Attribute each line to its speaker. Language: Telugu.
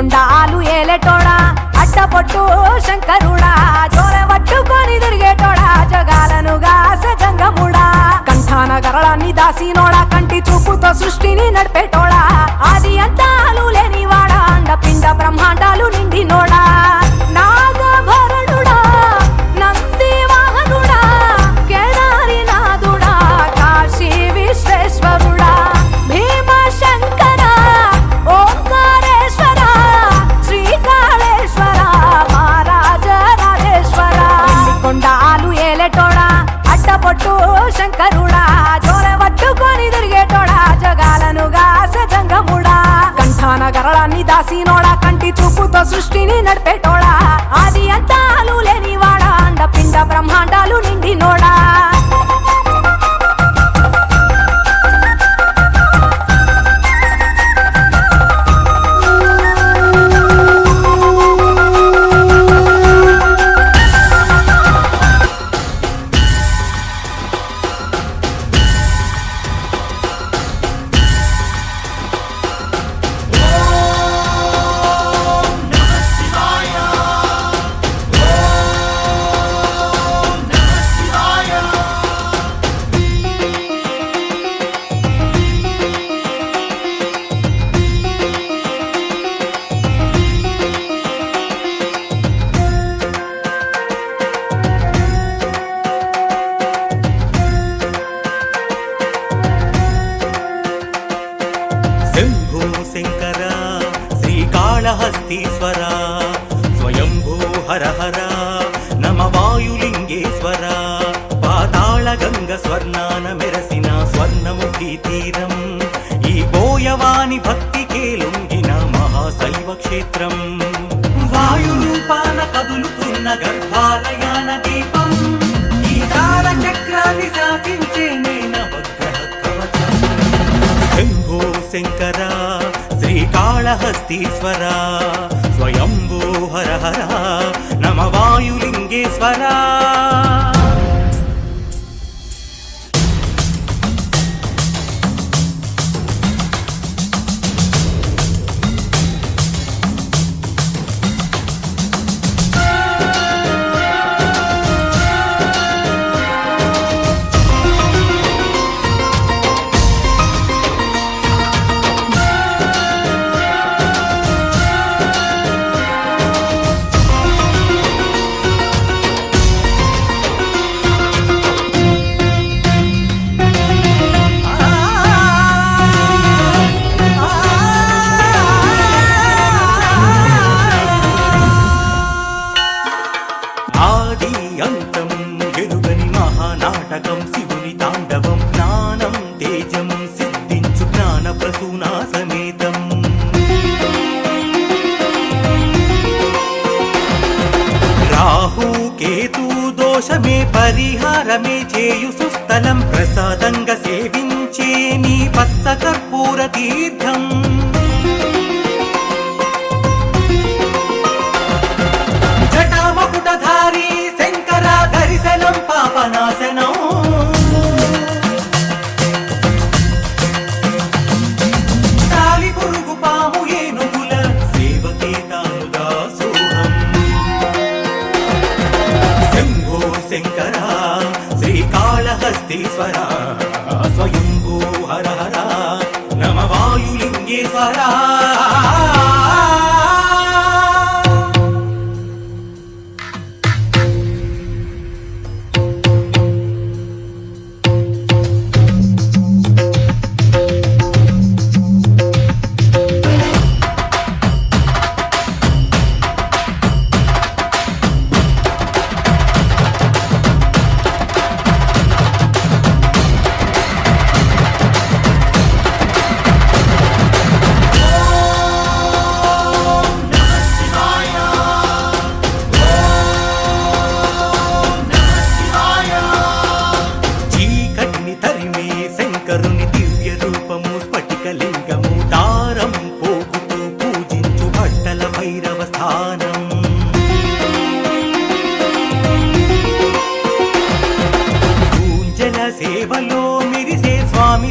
Speaker 1: కొండాలు ఏలేటోడా అడ్డపొట్టు శంకరుడా జోలె పట్టుకొని తిరిగేటోడా జగాలను గాసె జంగముడా కంఠాన గరళాన్ని దాసినోడా కంటి చూపుతో సృష్టిని నడిపేటోడా ఆది అంతాలు లేనివాడా అండపిండ బ్రహ్మాండాలు నిండినోడా నాగభరణుడా నంది వాహనుడా కేదారినాథుడా కాశీ విశ్వేశ్వరుడా భీమ శంకర ఓంకారేశ్వర శ్రీకాళేశ్వర మహారాజ రాజేశ్వర కొండాలు ఏలేటోడా అడ్డపొట్టు శంకరుడా జోలె పట్టుకొని తిరిగేటోడా జగాలను గాసె జంగముడా కంఠాన గరళాన్ని దాసినోడా కంటి చూపుతో సృష్టిని నడిపేటోడా ఆది అంతాలు లేనివాడా అండపిండ బ్రహ్మాండాలు నిండినోడా
Speaker 2: शंभो शंकर श्रीकाళहस्तीश्वर स्वयंभू हर हर नम वायुलिंगेश्वर पाताल गंग स्वर्णान मेरसिन स्वर्णमुखी तीरम ई बोयवानि भक्ति के लुंगिन महाशैव क्षेत्रम वायुरूपान कदुलुतुन्न गर्भालयान दीपम ई तार चक्रानि शासिंचे नवग्रह कवचम शंभो शंकर श्रीकाళहस्तीश्वर स्वयंभू हर हर नम वायुलिंगेश्वर शिवुनि तांडवं ज्ञानं तेजं सिद्धिंचु ज्ञान प्रसूना समेतं राहु केतु दोषमे परिहारमे चेयु सुस्थलं प्रसादंग सेविंचे नी पत्स कर्पूर तीर्थं जटामकुटधारी शंकर दर्शनं पापनाशनं शंकर श्रीकाళहस्तीश्वर स्वयंभू हर हर नम वायुलिंगेश्वर సేవలో మెరిసే స్వామి